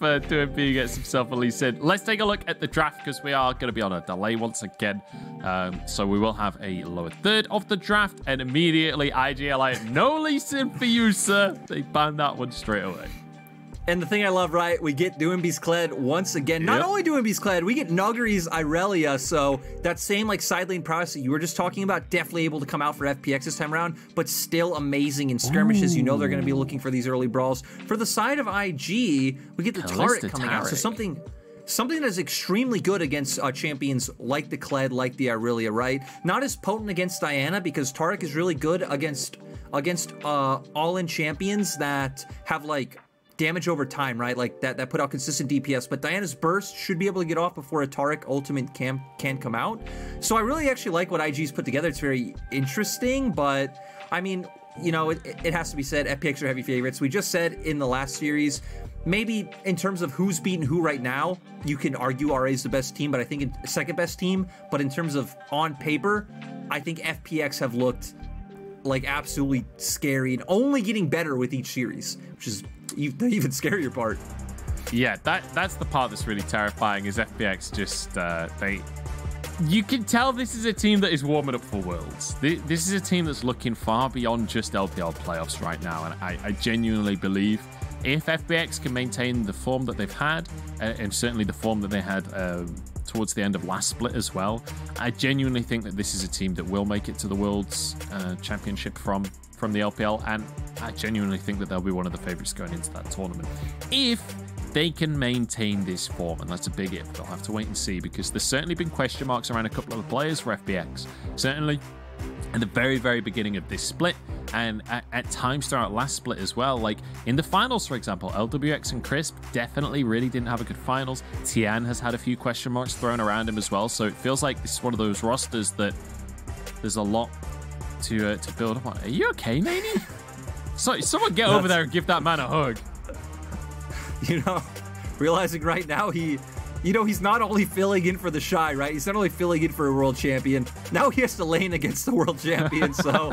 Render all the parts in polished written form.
2MP gets himself a lease in. Let's take a look at the draft because we are going to be on a delay once again. So we will have a lower third of the draft, and immediately IGLI, no lease in for you, sir. They banned that one straight away. And the thing I love, right, we get Doinby's Kled once again. Not only Doinby's Kled, we get Nuggery's Irelia, so that same like side lane prowess that you were just talking about, definitely able to come out for FPX this time around, but still amazing in skirmishes. You know they're going to be looking for these early brawls. For the side of IG, we get the Turret coming out, so something that is extremely good against champions like the Kled, like the Irelia, right? Not as potent against Diana because Taric is really good against all-in champions that have like damage over time, right? Like that put out consistent DPS, but Diana's burst should be able to get off before a Taric ultimate can come out. So I really actually like what IG's put together. It's very interesting, but I mean, you know, it has to be said, FPX are heavy favorites. We just said in the last series, maybe in terms of who's beaten who right now, you can argue RA is the best team, but I think second best team. But in terms of on paper, I think FPX have looked like absolutely scary and only getting better with each series, which is the even scarier part. Yeah, that's the part that's really terrifying is FPX just, you can tell this is a team that is warming up for Worlds. This is a team that's looking far beyond just LPL playoffs right now, and I genuinely believe if FPX can maintain the form that they've had, and certainly the form that they had towards the end of last split as well, I genuinely think that this is a team that will make it to the Worlds Championship from the LPL, and I genuinely think that they'll be one of the favorites going into that tournament if they can maintain this form, and that's a big if. They'll have to wait and see because there's certainly been question marks around a couple of the players for FPX. Certainly at the very, very beginning of this split, and at times throughout last split as well. Like in the finals, for example, LWX and Crisp definitely really didn't have a good finals. Tian has had a few question marks thrown around him as well, so it feels like this is one of those rosters that there's a lot to build up on. Are you okay, Nani? So someone get over there and give that man a hug. You know, realizing right now he's not only filling in for the Shy, right? He's not only filling in for a world champion. Now he has to lane against the world champion. So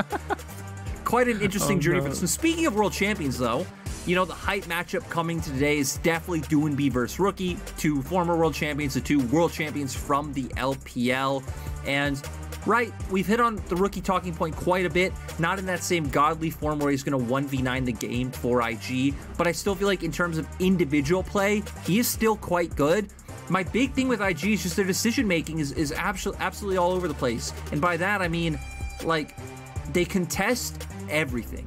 quite an interesting journey for this. And speaking of world champions, though, you know, the hype matchup coming today is definitely Doinby versus Rookie, two former world champions, the two world champions from the LPL. And right, we've hit on the Rookie talking point quite a bit, not in that same godly form where he's going to 1v9 the game for IG, but I still feel like in terms of individual play, he is still quite good. My big thing with IG is just their decision making is absolutely all over the place. And by that, I mean, like, they contest everything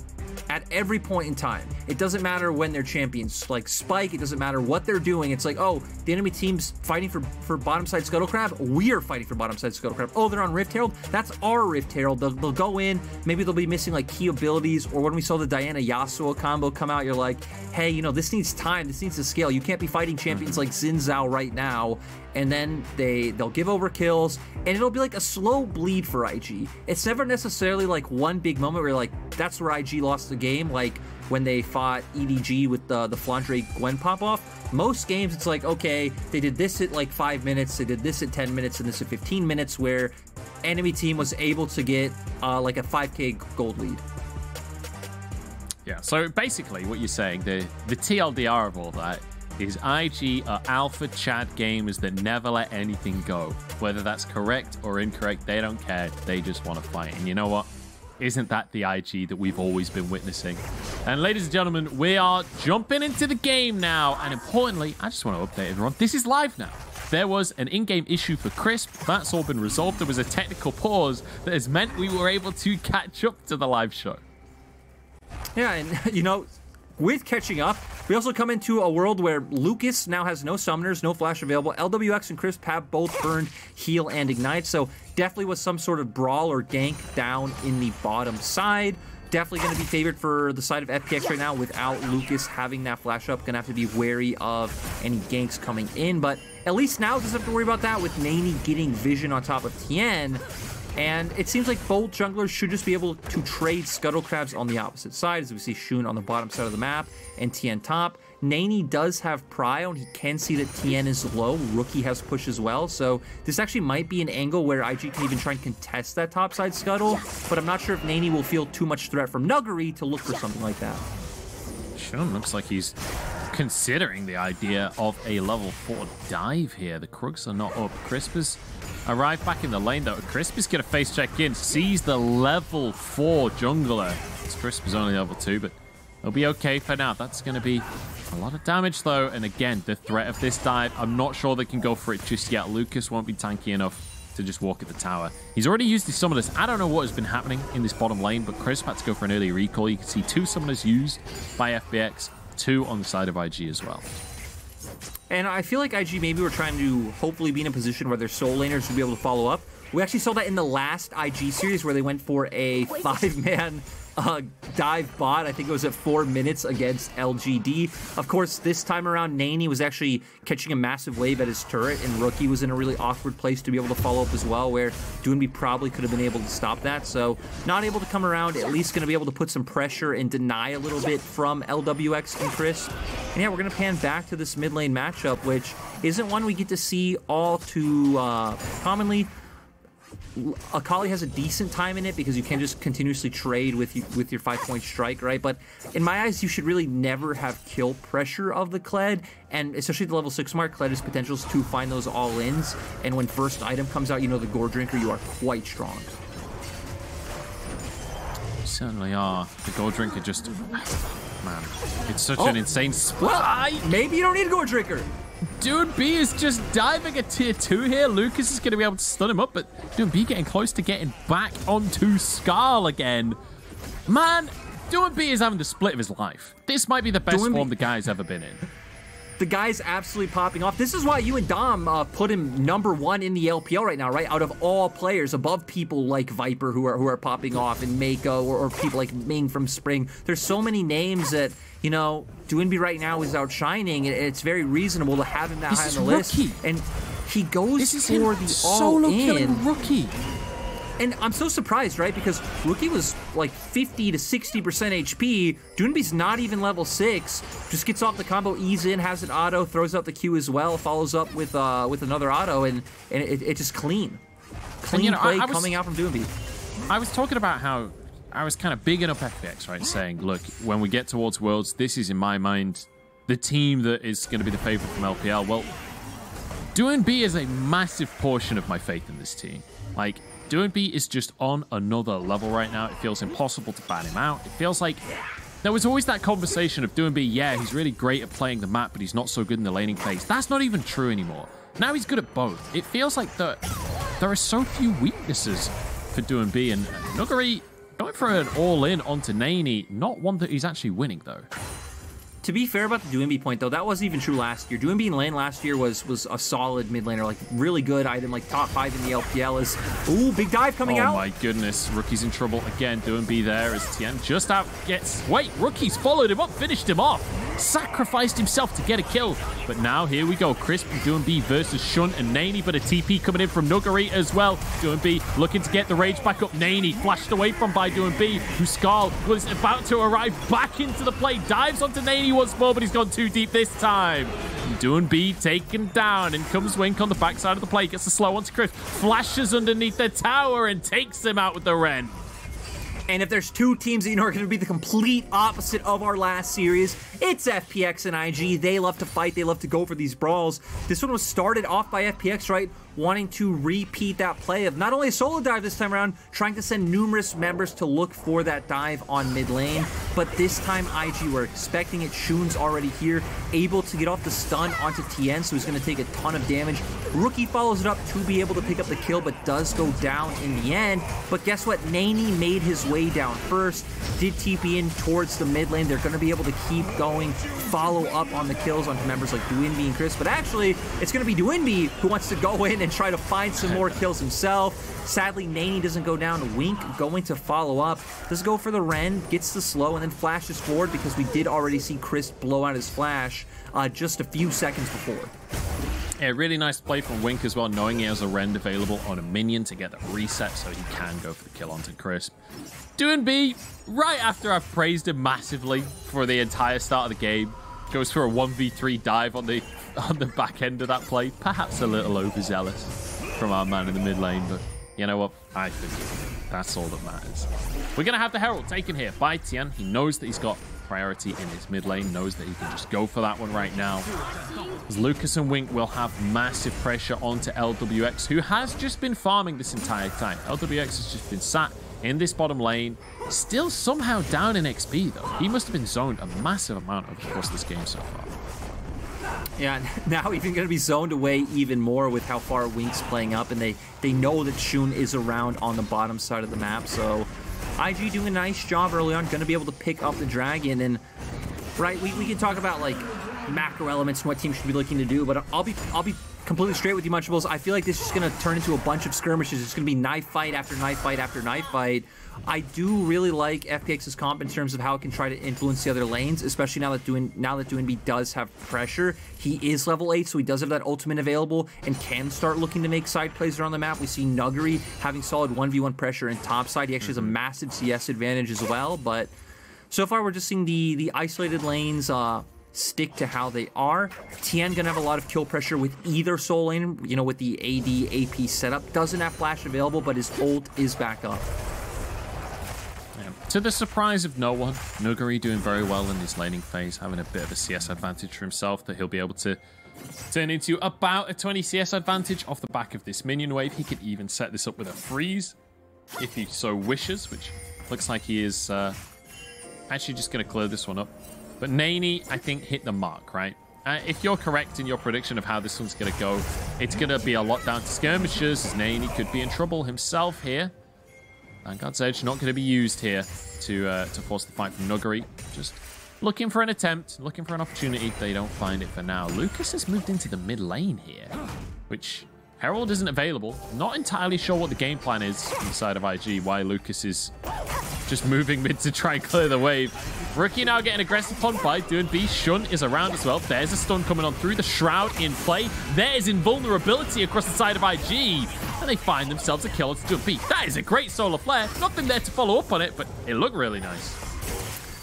at every point in time. It doesn't matter when they're champions, like Spike, it doesn't matter what they're doing. It's like, oh, the enemy team's fighting for bottom side Scuttle Crab. We are fighting for bottom side Scuttle Crab. Oh, they're on Rift Herald. That's our Rift Herald. They'll go in. Maybe they'll be missing like key abilities. Or when we saw the Diana Yasuo combo come out, you're like, hey, you know, this needs time. This needs to scale. You can't be fighting champions like Xin Zhao right now. And then they'll give over kills, and it'll be like a slow bleed for IG. It's never necessarily like one big moment where you're like, that's where IG lost the game, like when they fought EDG with the Flandre Gwen pop-off. Most games, it's like, okay, they did this at like 5 minutes, they did this at 10 minutes, and this at 15 minutes, where enemy team was able to get like a 5k gold lead. Yeah, so basically what you're saying, the TLDR of all that is IG are alpha Chad gamers that never let anything go. Whether that's correct or incorrect, they don't care. They just want to fight. And you know what? Isn't that the IG that we've always been witnessing? And ladies and gentlemen, we are jumping into the game now. And importantly, I just want to update everyone. This is live now. There was an in-game issue for Crisp. That's all been resolved. There was a technical pause that has meant we were able to catch up to the live show. Yeah, and you know, with catching up, we also come into a world where Lucas now has no summoners, no flash available. LWX and Crisp have both burned heal and ignite, so definitely was some sort of brawl or gank down in the bottom side. Definitely going to be favored for the side of FPX right now without Lucas having that flash up. Going to have to be wary of any ganks coming in, but at least now doesn't have to worry about that with Nani getting vision on top of Tien. And it seems like both junglers should just be able to trade Scuttle Crabs on the opposite side, as we see Shun on the bottom side of the map and Tien top. Nani does have Prio, and he can see that Tien is low. Rookie has push as well, so this actually might be an angle where IG can even try and contest that top side Scuttle, but I'm not sure if Nani will feel too much threat from Nuggery to look for something like that. Shun looks like he's considering the idea of a level 4 dive here. The Krugs are not up. Crisp has arrived back in the lane, though. Crisp is going to face check in, sees the level 4 jungler. Crisp is only level 2, but it'll be okay for now. That's going to be a lot of damage, though. And again, the threat of this dive, I'm not sure they can go for it just yet. Lucas won't be tanky enough to just walk at the tower. He's already used his summoners. I don't know what has been happening in this bottom lane, but Crisp had to go for an early recall. You can see 2 summoners used by FPX, 2 on the side of IG as well. And I feel like IG maybe we're trying to hopefully be in a position where their soul laners will be able to follow up. We actually saw that in the last IG series where they went for a 5-man dive bot. I think it was at 4 minutes against LGD. Of course, this time around, Nani was actually catching a massive wave at his turret, and Rookie was in a really awkward place to be able to follow up as well, where Doinby probably could have been able to stop that. So not able to come around, at least going to be able to put some pressure and deny a little bit from LWX and Crisp. And yeah, we're going to pan back to this mid lane matchup, which isn't one we get to see all too commonly. Akali has a decent time in it because you can just continuously trade with your 5-point strike, right? But in my eyes, you should really never have kill pressure of the Kled, and especially the level 6 mark, Kled has potentials to find those all-ins, and when first item comes out, you know the Gore Drinker, you are quite strong. You certainly are. The Gore Drinker just... Man, it's such an insane split. Well, maybe you don't need a Gore Drinker. Doinby is just diving a tier 2 here. Lucas is going to be able to stun him up, but Doinby getting close to getting back onto Skarl again. Man, Doinby is having the split of his life. This might be the best form the guy's ever been in. The guy's absolutely popping off. This is why you and Dom put him #1 in the LPL right now, right? Out of all players, above people like Viper who are popping off, and Mako, or people like Ming from Spring. There's so many names that, you know, Doinby right now is outshining. It's very reasonable to have him that high on the list. And he goes for the all-in. Rookie. And I'm so surprised, right? Because Rookie was like 50 to 60% HP. Doinby's not even level 6. Just gets off the combo, ease in, has an auto, throws out the Q as well, follows up with another auto, and it just clean. Clean play coming out from Doinby. I was talking about how I was kind of bigging up FPX, right? Saying, look, when we get towards Worlds, this is, in my mind, the team that is going to be the favorite from LPL. Well, Doinby is a massive portion of my faith in this team. Like, Doinby is just on another level right now. It feels impossible to ban him out. It feels like there was always that conversation of Doinby, yeah, he's really great at playing the map, but he's not so good in the laning phase. That's not even true anymore. Now he's good at both. It feels like there are so few weaknesses for Doinby, and Nuguri going for an all-in onto Nani, not one that he's actually winning, though. To be fair about the Doinby point, though, that wasn't even true last year. Doinby in lane last year was a solid mid laner, like really good item, like top 5 in the LPL. Is ooh, big dive coming out. Oh my goodness, Rookie's in trouble again. Doinby there as Tien just out gets. Wait, Rookie's followed him up, finished him off, sacrificed himself to get a kill. But now here we go, Crisp and Doinby versus Shunt and Nani, but a TP coming in from Nuguri as well. Doinby looking to get the rage back up. Nani flashed away from by Doinby, who Skarl was about to arrive back into the play, dives onto Nani once more, but he's gone too deep this time. Doinby taken down, and comes Wink on the backside of the play, gets the slow onto Crisp, flashes underneath the tower and takes him out with the Ren. And if there's two teams that you know are going to be the complete opposite of our last series, it's FPX and IG. They love to fight. They love to go for these brawls. This one was started off by FPX, right? Wanting to repeat that play of not only a solo dive this time around, trying to send numerous members to look for that dive on mid lane, but this time IG were expecting it. Shun's already here, able to get off the stun onto Tien, so he's going to take a ton of damage. Rookie follows it up to be able to pick up the kill, but does go down in the end. But guess what? Nani made his way down first, did TP in towards the mid lane. They're going to be able to keep going, follow up on the kills onto members like Doinby and Chris, but actually, it's going to be Doinby who wants to go in and try to find some more kills himself. Sadly, Nani doesn't go down. Wink going to follow up. Does go for the Ren, gets the slow, and then flashes forward because we did already see Chris blow out his flash just a few seconds before. Yeah, really nice play from Wink as well, knowing he has a Rend available on a minion to get the reset so he can go for the kill onto Crisp. Doinby, right after I've praised him massively for the entire start of the game, goes for a 1v3 dive on the back end of that play. Perhaps a little overzealous from our man in the mid lane, but you know what? I think that's all that matters. We're going to have the Herald taken here by Tien. He knows that he's got priority in his mid lane, knows that he can just go for that one right now. As Lucas and Wink will have massive pressure onto LWX, who has just been farming this entire time. LWX has just been sat in this bottom lane, still somehow down in XP though. He must have been zoned a massive amount over the course of this game so far. Yeah, now even going to be zoned away even more with how far Wink's playing up, and they know that Shun is around on the bottom side of the map, so IG doing a nice job early on, going to be able to pick up the Dragon, and right, we can talk about like macro elements and what teams should be looking to do, but I'll be completely straight with you, Munchables. I feel like this is going to turn into a bunch of skirmishes. It's going to be knife fight after knife fight after knife fight. I do really like FPX's comp in terms of how it can try to influence the other lanes, especially now that Doinby does have pressure. He is level 8, so he does have that ultimate available and can start looking to make side plays around the map. We see Nuggery having solid 1v1 pressure in top side. He actually has a massive CS advantage as well, but so far we're just seeing the isolated lanes stick to how they are. Tien gonna have a lot of kill pressure with either soul lane, you know, with the AD AP setup. Doesn't have flash available, but his ult is back up. Yeah. To the surprise of no one, Nuggery doing very well in his laning phase, having a bit of a CS advantage for himself that he'll be able to turn into about a 20 CS advantage off the back of this minion wave. He could even set this up with a freeze if he so wishes, which looks like he is actually just going to clear this one up. But Nani, I think, hit the mark, right? If you're correct in your prediction of how this one's going to go, it's going to be a lot down to skirmishes, as Nani could be in trouble himself here. Vanguard's Edge not going to be used here to force the fight from Nuggery. Just looking for an attempt, looking for an opportunity. They don't find it for now. Lucas has moved into the mid lane here, which Herald isn't available. Not entirely sure what the game plan is on the side of IG, why Lucas is just moving mid to try and clear the wave. Rookie now getting aggressive on fight. Doinby. Shun is around as well. There's a stun coming on through. The Shroud in play. There is invulnerability across the side of IG. And they find themselves a kill to Doinby. That is a great solar flare. Nothing there to follow up on it, but it looked really nice.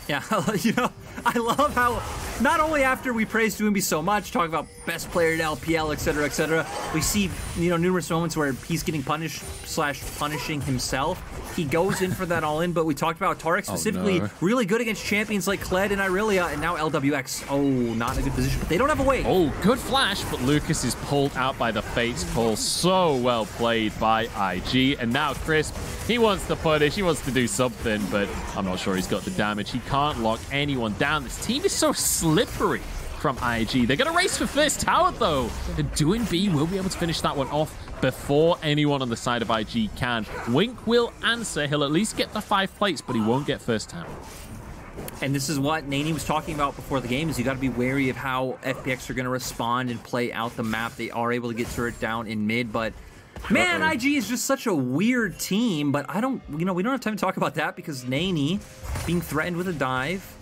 Yeah, you know, I love how not only after we praise Doinby so much, talk about best player in LPL, etc., we see, you know, numerous moments where he's getting punished / punishing himself. He goes in for that all in, but we talked about Tarek specifically, really good against champions like Kled and Irelia, and now LWX. Oh, not in a good position, but they don't have a wave. Oh, good flash, but Lucas is pulled out by the Fates pull. So well played by IG, and now Crisp, he wants to punish, he wants to do something, but I'm not sure he's got the damage. He can't lock anyone down. This team is so slippery from IG. They're going to race for first tower, though. And Doinby will be able to finish that one off before anyone on the side of IG can. Wink will answer. He'll at least get the 5 plates, but he won't get first tower. And this is what Nani was talking about before the game, is you got to be wary of how FPX are going to respond and play out the map. They are able to get turret down in mid, but man, IG is just such a weird team. But I don't, you know, we don't have time to talk about that because Nani being threatened with a dive.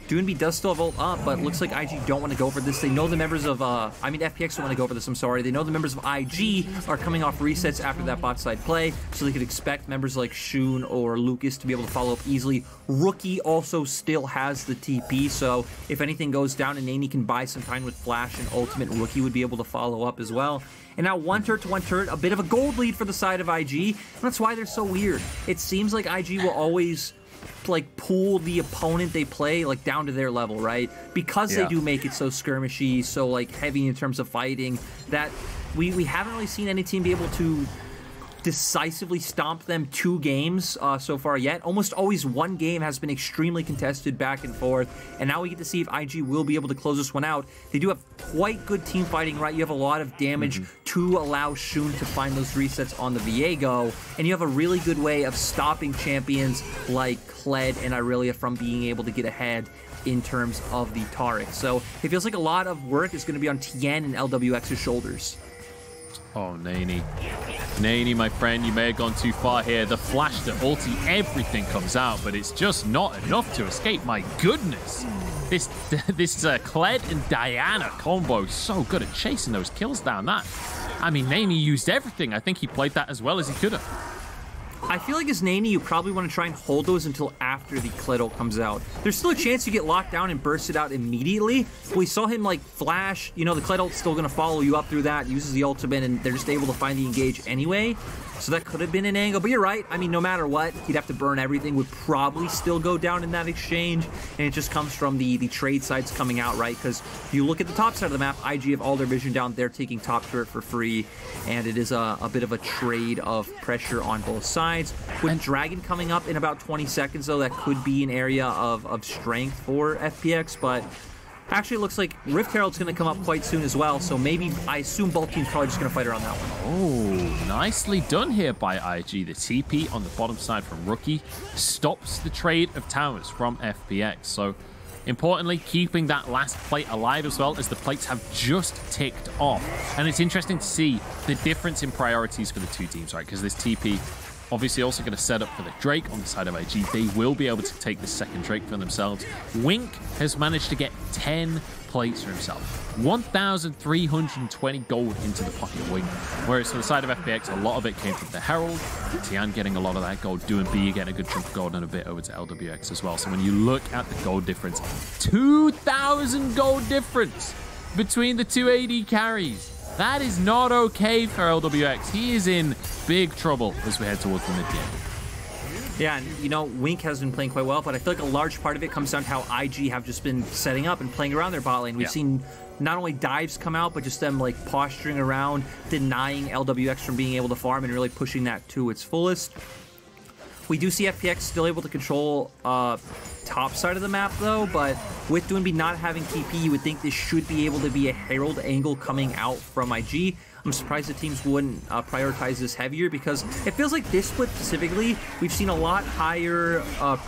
Doinby does still have ult up, but looks like IG don't want to go for this. They know the members of, FPX don't want to go for this, I'm sorry. They know the members of IG are coming off resets after that bot side play, so they could expect members like Shun or Lucas to be able to follow up easily. Rookie also still has the TP, so if anything goes down and Nani can buy some time with Flash and Ultimate, Rookie would be able to follow up as well. And now 1 turret to 1 turret, a bit of a gold lead for the side of IG, and that's why they're so weird. It seems like IG will always like pull the opponent they play like down to their level, right? Because they do make it so skirmishy, so like heavy in terms of fighting, that we haven't really seen any team be able to decisively stomp them 2 games so far yet. Almost always 1 game has been extremely contested back and forth, and now we get to see if IG will be able to close this one out. They do have quite good team fighting, right? You have a lot of damage to allow Shun to find those resets on the Viego, and you have a really good way of stopping champions like Kled and Irelia from being able to get ahead in terms of the Tarek. So it feels like a lot of work is going to be on Tien and LWX's shoulders. Oh, Nani. Nani, my friend, you may have gone too far here. The flash, the ulti, everything comes out, but it's just not enough to escape. My goodness. This Kled and Diana combo is so good at chasing those kills down. I mean, Nani used everything. I think he played that as well as he could have. I feel like as Nani, you probably want to try and hold those until after the Kled ult comes out. There's still a chance you get locked down and burst it out immediately. We saw him like flash, you know, the Kled ult's still going to follow you up through that, uses the ultimate, and they're just able to find the engage anyway. So that could have been an angle, but you're right. I mean, no matter what, he'd have to burn everything, would probably still go down in that exchange, and it just comes from the trade sides coming out, right? Because you look at the top side of the map, IG have all their vision down, they're taking top turret for free, and it is a bit of a trade of pressure on both sides. With Dragon coming up in about 20 seconds, though, that could be an area of strength for FPX, but actually, it looks like Rift Herald's going to come up quite soon as well, so maybe, I assume both teams probably just going to fight around that one. Oh, nicely done here by IG. The TP on the bottom side from Rookie stops the trade of towers from FPX. So, importantly, keeping that last plate alive as well, as the plates have just ticked off. And it's interesting to see the difference in priorities for the two teams, right? Because this TP obviously also going to set up for the Drake on the side of IG. They will be able to take the second Drake for themselves. Wink has managed to get 10 plates for himself. 1,320 gold into the pocket of Wink. Whereas for the side of FPX, a lot of it came from the Herald. Tian getting a lot of that gold. Doing B getting a good chunk of gold and a bit over to LWX as well. So when you look at the gold difference, 2,000 gold difference between the two AD carries. That is not okay for LWX. He is in big trouble as we head towards the mid-game. Yeah, and you know, Wink has been playing quite well, but I feel like a large part of it comes down to how IG have just been setting up and playing around their bot lane. We've seen not only dives come out, but just them like posturing around, denying LWX from being able to farm and really pushing that to its fullest. We do see FPX still able to control top side of the map, though, but with Doinby not having TP, you would think this should be able to be a Herald angle coming out from IG. I'm surprised the teams wouldn't prioritize this heavier, because it feels like this split specifically, we've seen a lot higher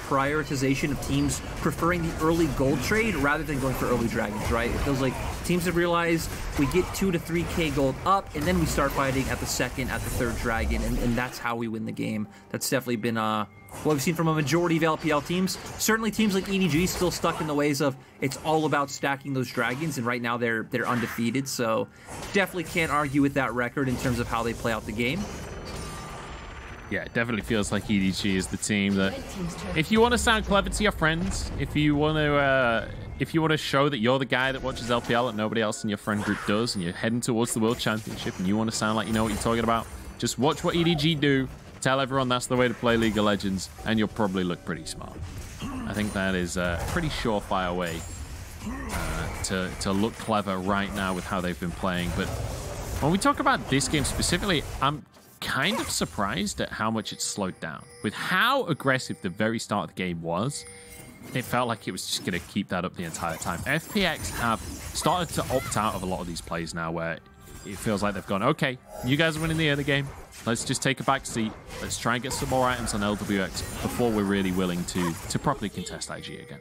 prioritization of teams preferring the early gold trade rather than going for early dragons, right? It feels like teams have realized we get 2 to 3k gold up, and then we start fighting at the second, at the third dragon, and that's how we win the game. That's definitely been what we've seen from a majority of LPL teams. Certainly teams like EDG still stuck in the ways of it's all about stacking those dragons, and right now they're undefeated, so definitely can't argue with that record in terms of how they play out the game. Yeah, it definitely feels like EDG is the team that, if you want to sound clever to your friends, if you want to show that you're the guy that watches LPL that nobody else in your friend group does, and you're heading towards the World Championship, and you want to sound like you know what you're talking about, just watch what EDG do. Tell everyone that's the way to play League of Legends, and you'll probably look pretty smart. I think that is a pretty surefire way to look clever right now with how they've been playing. But when we talk about this game specifically, I'm kind of surprised at how much it's slowed down. With how aggressive the very start of the game was, it felt like it was just going to keep that up the entire time. FPX have started to opt out of a lot of these plays now, where it feels like they've gone, okay, you guys are winning the early game. Let's just take a back seat. Let's try and get some more items on LWX before we're really willing to properly contest IG again.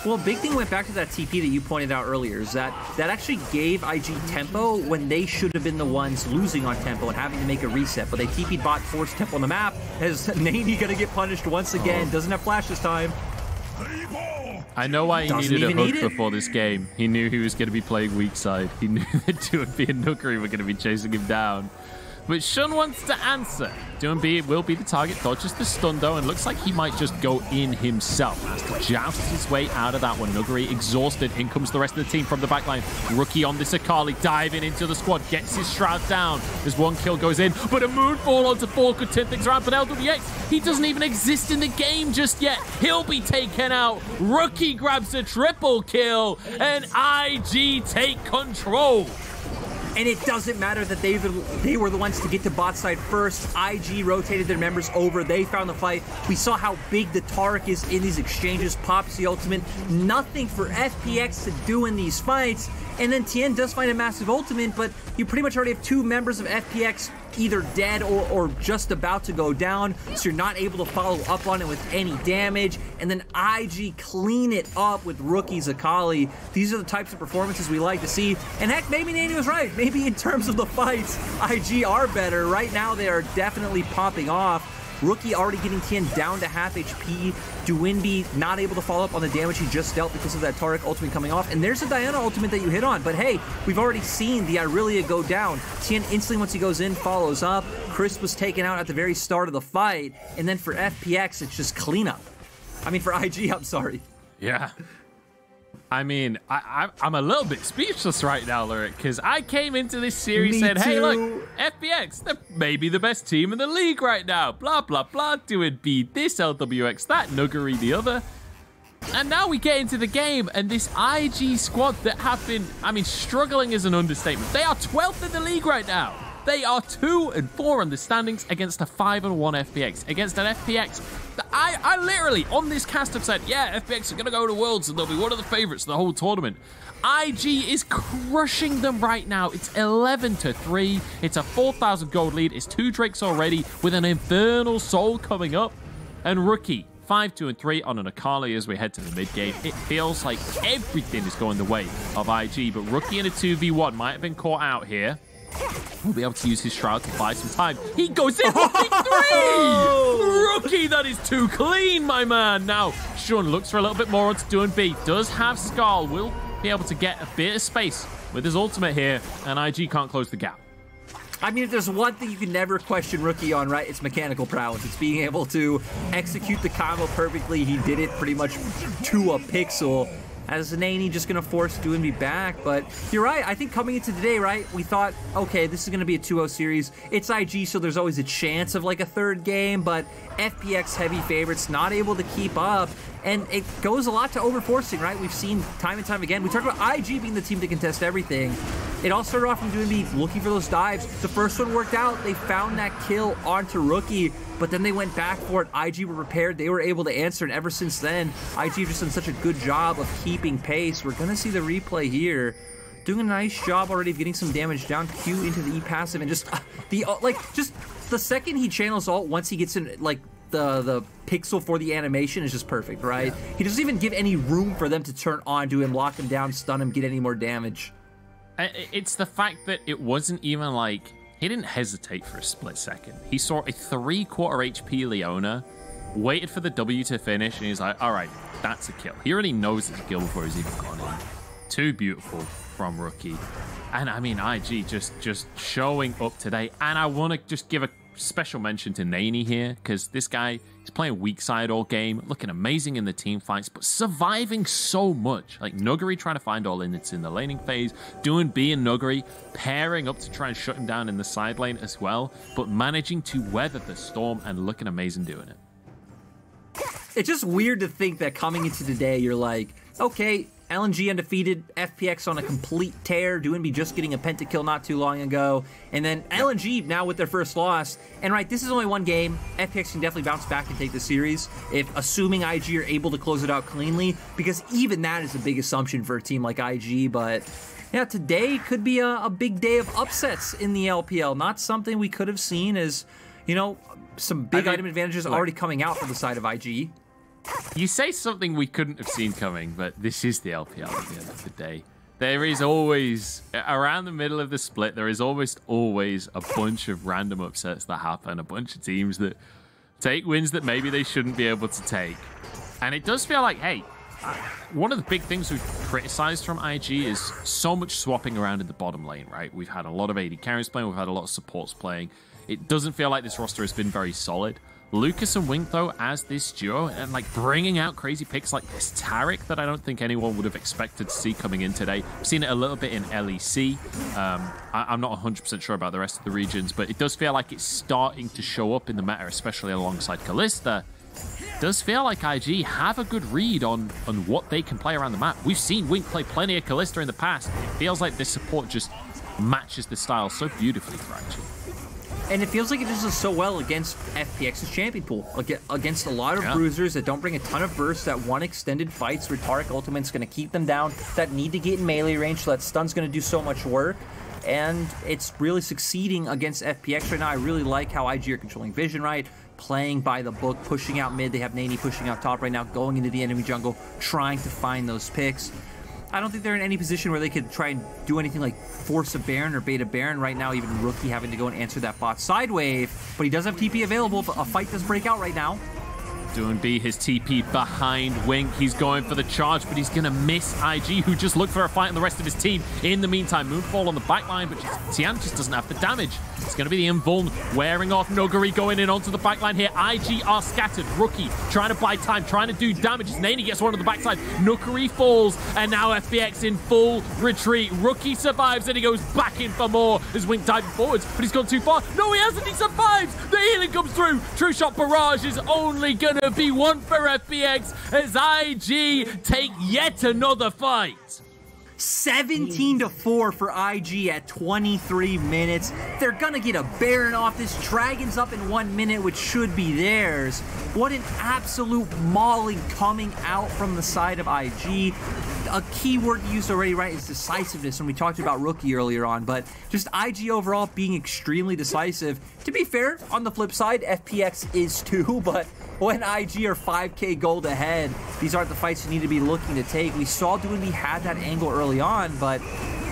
Well, big thing went back to that TP that you pointed out earlier, is that actually gave IG tempo when they should have been the ones losing on tempo and having to make a reset. But they TP'd bot, forced tempo on the map. Is Nani gonna get punished once again? Doesn't have flash this time. I know why he needed a hook before this game. He knew he was going to be playing weak side. He knew that Doinby and Nookery were going to be chasing him down. But Shun wants to answer. Doinby will be the target, dodges the stun though, and looks like he might just go in himself. Has to joust his way out of that one. Nookery exhausted. In comes the rest of the team from the backline. Rookie on this Akali, diving into the squad, gets his shroud down. There's one kill goes in, but a moonfall onto 4 could turn things around. But LWX, he doesn't even exist in the game just yet. He'll be taken out. Rookie grabs a triple kill, and IG take control. And it doesn't matter that they were the ones to get to bot side first. IG rotated their members over. They found the fight. We saw how big the Taric is in these exchanges. Pops the ultimate. Nothing for FPX to do in these fights. And then Tien does find a massive ultimate, but you pretty much already have 2 members of FPX either dead or just about to go down, so you're not able to follow up on it with any damage. And then IG clean it up with Rookie's Akali. These are the types of performances we like to see. And heck, maybe Nani was right. Maybe in terms of the fights, IG are better. Right now, they are definitely popping off. Rookie already getting Tien down to half HP. Doinby not able to follow up on the damage he just dealt because of that Taric ultimate coming off. And there's a Diana ultimate that you hit on. But hey, we've already seen the Irelia go down. Tien instantly, once he goes in, follows up. Chris was taken out at the very start of the fight. And then for FPX, it's just cleanup. I mean, for IG, I'm sorry. Yeah. I mean, I'm a little bit speechless right now, Lyric, because I came into this series saying, hey, look, FPX, they're maybe the best team in the league right now. Blah, blah, blah, doing beat this, LWX that, Nuggery the other. And now we get into the game, and this IG squad that have been, I mean, struggling is an understatement. They are 12th in the league right now. They are 2-4 on the standings against a 5-1 FPX. Against an FPX, I literally, on this cast, have said, yeah, FPX are going to go to Worlds, and they'll be one of the favorites of the whole tournament. IG is crushing them right now. It's 11-3. It's a 4,000 gold lead. It's 2 Drakes already with an Infernal Soul coming up. And Rookie, 5-2-3 on an Akali as we head to the mid game. It feels like everything is going the way of IG, but Rookie in a 2v1 might have been caught out here. We'll be able to use his Shroud to buy some time. He goes in for victory! Rookie, that is too clean, my man. Now, Sean looks for a little bit more onto doing B. Does have Skull. Will be able to get a bit of space with his ultimate here, and IG can't close the gap. I mean, if there's one thing you can never question Rookie on, right, it's mechanical prowess. It's being able to execute the combo perfectly. He did it pretty much to a pixel. As Naney just going to force Doinby back, but you're right. I think coming into today, right, we thought, okay, this is going to be a 2-0 series. It's IG, so there's always a chance of like a third game, but FPX heavy favorites not able to keep up, and it goes a lot to overforcing, right? We've seen time and time again. We talked about IG being the team to contest everything. It all started off from Doinby looking for those dives. The first one worked out. They found that kill onto Rookie, but then they went back for it. IG were prepared. They were able to answer, and ever since then, IG have just done such a good job of keeping pace. We're going to see the replay here. Doing a nice job already of getting some damage down. Q into the E passive, and just just the second he channels ult, once he gets in, like, the pixel for the animation is just perfect, right? Yeah. He doesn't even give any room for them to turn on to him, lock him down, stun him, get any more damage. It's the fact that it wasn't even like, he didn't hesitate for a split second. He saw a 3/4 HP Leona, waited for the W to finish, and he's like, all right, that's a kill. He already knows it's a kill before he's even gone in. Too beautiful from Rookie. And I mean, IG just showing up today. And I want to just give a special mention to Naney here, because this guy is playing weak side all game, looking amazing in the team fights, but surviving so much. Like Nuggery trying to find all in, it's in the laning phase, doing B and Nuggery, pairing up to try and shut him down in the side lane as well, but managing to weather the storm and looking amazing doing it. It's just weird to think that coming into today, you're like, okay, LNG undefeated, FPX on a complete tear, Doinby just getting a pentakill not too long ago, and then LNG now with their first loss. And right, this is only one game. FPX can definitely bounce back and take the series, if assuming IG are able to close it out cleanly, because even that is a big assumption for a team like IG. But yeah, today could be a big day of upsets in the LPL. Not something we could have seen as, you know, some big item advantages already coming out from the side of IG. You say something we couldn't have seen coming, but this is the LPL at the end of the day. There is always, around the middle of the split, there is almost always a bunch of random upsets that happen, a bunch of teams that take wins that maybe they shouldn't be able to take. And it does feel like, hey, one of the big things we've criticized from IG is so much swapping around in the bottom lane, right? We've had a lot of AD carries playing, we've had a lot of supports playing. It doesn't feel like this roster has been very solid. Lucas and Wink, though, as this duo, and like bringing out crazy picks like this Taric that I don't think anyone would have expected to see coming in today. I've seen it a little bit in LEC. I'm not 100% sure about the rest of the regions, but it does feel like it's starting to show up in the meta, especially alongside Kalista. It does feel like IG have a good read on what they can play around the map. We've seen Wink play plenty of Kalista in the past. It feels like this support just matches the style so beautifully for IG. And it feels like it does so well against FPX's champion pool, against a lot of bruisers that don't bring a ton of burst, that one extended fights where Taric Ultimate's going to keep them down, that need to get in melee range, so that stun's going to do so much work. And it's really succeeding against FPX right now. I really like how IG are controlling vision, right? Playing by the book, pushing out mid. They have Naney pushing out top right now, going into the enemy jungle, trying to find those picks. I don't think they're in any position where they could try and do anything like force a Baron or bait a Baron right now, even Rookie having to go and answer that bot side wave. But he does have TP available, but a fight does break out right now. Doing B, his TP behind Wink. He's going for the charge, but he's going to miss IG, who just looked for a fight on the rest of his team. In the meantime, Moonfall on the backline, but Tian just doesn't have the damage. It's going to be the invuln wearing off. Nuguri going in onto the backline here. IG are scattered. Rookie trying to buy time, trying to do damage. Nani gets one on the backside. Nuguri falls, and now FPX in full retreat. Rookie survives, and he goes back in for more as Wink diving forwards, but he's gone too far. No, he hasn't. He survives. The healing comes through. True Shot Barrage is only going to be one for FPX as IG take yet another fight. 17-4 for IG at 23 minutes. They're gonna get a Baron off. This Dragon's up in 1 minute, which should be theirs. What an absolute mauling coming out from the side of IG. A key word used already, right, is decisiveness, and we talked about Rookie earlier on, but just IG overall being extremely decisive. To be fair, on the flip side, FPX is too, but when IG are 5k gold ahead, these aren't the fights you need to be looking to take. We saw Doinby had that angle early on, but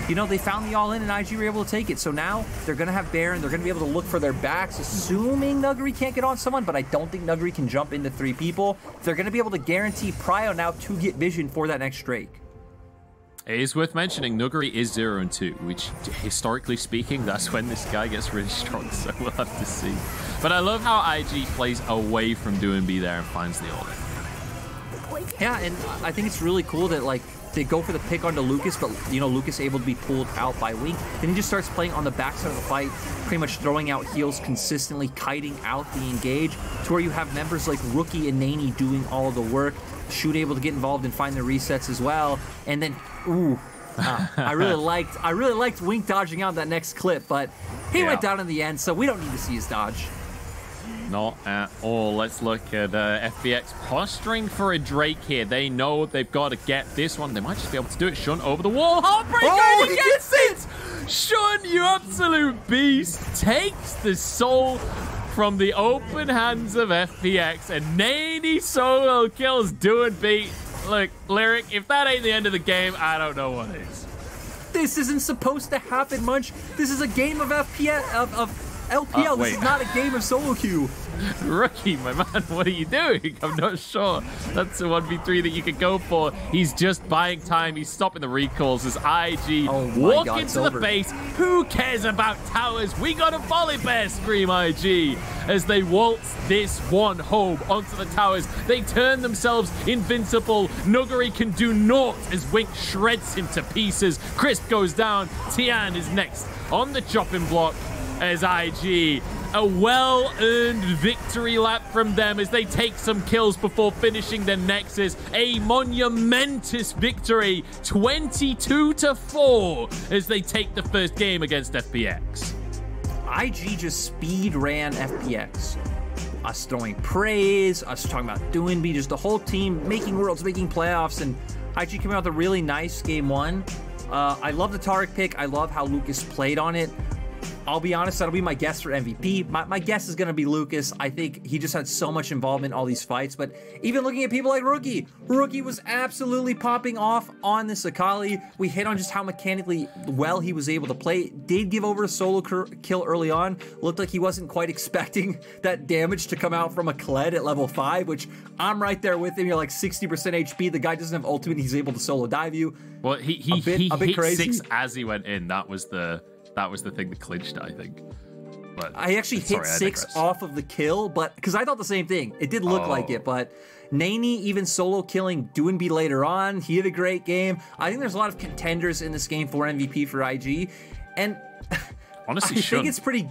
you know, they found the all-in and IG were able to take it. So now they're going to have Baron. They're going to be able to look for their backs, assuming Nuguri can't get on someone, but I don't think Nuguri can jump into 3 people. They're going to be able to guarantee Prio now to get vision for that next Drake. It is worth mentioning, Nuguri is 0-2, which, historically speaking, that's when this guy gets really strong, so we'll have to see. But I love how IG plays away from doing B there and finds the all-in. Yeah, and I think it's really cool that, like, they go for the pick onto Lucas, but, you know, Lucas able to be pulled out by Wink. Then he just starts playing on the backside of the fight, pretty much throwing out heals consistently, kiting out the engage, to where you have members like Rookie and Nani doing all of the work. Shoot able to get involved and find the resets as well. And then, I really liked Wink dodging out that next clip, but he went down in the end, so we don't need to see his dodge. Not at all. Let's look at FPX posturing for a Drake here. They know they've got to get this one. They might just be able to do it. Shun over the wall. Heartbreaker, oh, he gets it! Shun, you absolute beast, takes the soul from the open hands of FPX, and Nani solo kills Doinby. Look, Lyric, if that ain't the end of the game, I don't know what is. This isn't supposed to happen, Munch. This is a game of FPX, of LPL. This is not a game of solo queue. Rookie, my man, what are you doing? I'm not sure. That's a 1v3 that you could go for. He's just buying time. He's stopping the recalls as IG walk into the base. Who cares about towers? We got a volley bear, scream IG, as they waltz this one home onto the towers. They turn themselves invincible. Nuguri can do naught as Wink shreds him to pieces. Crisp goes down. Tian is next on the chopping block as IG. A well-earned victory lap from them as they take some kills before finishing their Nexus. A monumentous victory, 22-4, as they take the first game against FPX. IG just speed ran FPX. Us throwing praise, us talking about Doinby, just the whole team making worlds, making playoffs, and IG came out with a really nice game 1. I love the Taric pick. I love how Lucas played on it. I'll be honest, that'll be my guess for MVP. My guess is going to be Lucas. I think he just had so much involvement in all these fights. But even looking at people like Rookie, Rookie was absolutely popping off on this Akali. We hit on just how mechanically well he was able to play. Did give over a solo kill early on. Looked like he wasn't quite expecting that damage to come out from a Kled at level 5, which I'm right there with him. You're like 60% HP. The guy doesn't have ultimate. He's able to solo dive you. Well, he hit crazy. 6 as he went in. That was the thing that clinched it, I think. But I actually hit 6 off of the kill, but because I thought the same thing. It did look like it, but Nani even solo killing Doinby later on. He had a great game. I think there's a lot of contenders in this game for MVP for IG, and honestly, I think it's pretty.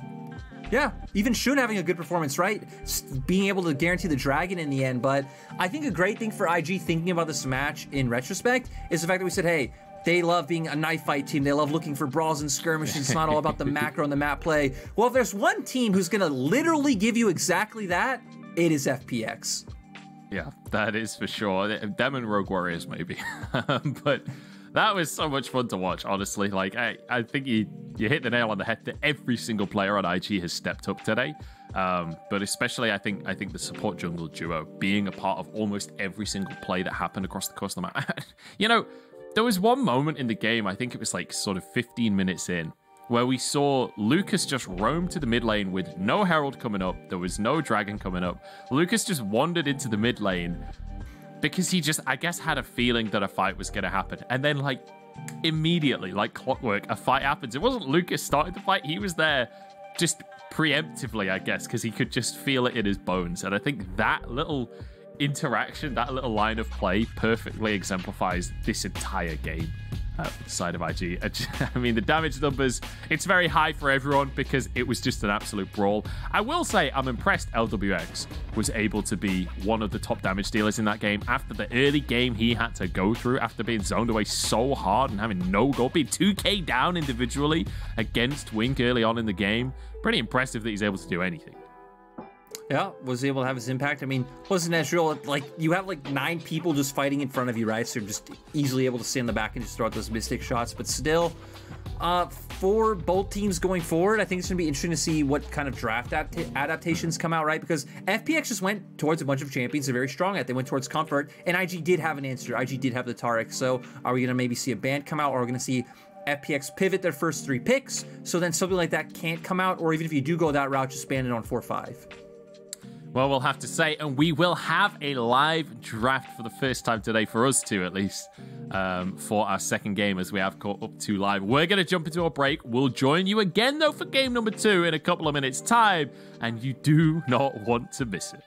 Yeah, even Shun having a good performance, right? Being able to guarantee the dragon in the end. But I think a great thing for IG thinking about this match in retrospect is the fact that we said, hey, they love being a knife fight team. They love looking for brawls and skirmishes. It's not all about the macro and the map play. Well, if there's one team who's going to literally give you exactly that, it is FPX. Yeah, that is for sure. Them and Rogue Warriors, maybe. But that was so much fun to watch, honestly. Like, I think you hit the nail on the head that every single player on IG has stepped up today. But especially, I think the support jungle duo being a part of almost every single play that happened across the course of the map. You know, there was one moment in the game, I think it was like sort of 15 minutes in, where we saw Lucas just roam to the mid lane with no Herald coming up. There was no Dragon coming up. Lucas just wandered into the mid lane because he just, I guess, had a feeling that a fight was going to happen. And then, like, immediately, like clockwork, a fight happens. It wasn't Lucas starting the fight. He was there just preemptively, I guess, because he could just feel it in his bones. And I think that little interaction, that little line of play perfectly exemplifies this entire game from the side of IG. I mean, the damage numbers, it's very high for everyone because it was just an absolute brawl. I will say I'm impressed LWX was able to be one of the top damage dealers in that game after the early game he had to go through after being zoned away so hard and having no goal, being 2k down individually against Wink early on in the game. Pretty impressive that he's able to do anything. Yeah, was able to have his impact. I mean, wasn't natural. Like, you have like 9 people just fighting in front of you, right? So you're just easily able to stay in the back and just throw out those Mystic shots. But still, for both teams going forward, I think it's going to be interesting to see what kind of draft adaptations come out, right? Because FPX just went towards a bunch of champions they're very strong at. They went towards Comfort, and IG did have an answer. IG did have the Taric. So are we going to maybe see a ban come out, or are we going to see FPX pivot their first 3 picks? So then something like that can't come out, or even if you do go that route, just ban it on 4-5. Well, we'll have to say, and we will have a live draft for the first time today, for us two at least, for our second game as we have caught up to live. We're going to jump into a break. We'll join you again, though, for game number 2 in a couple of minutes' time, and you do not want to miss it.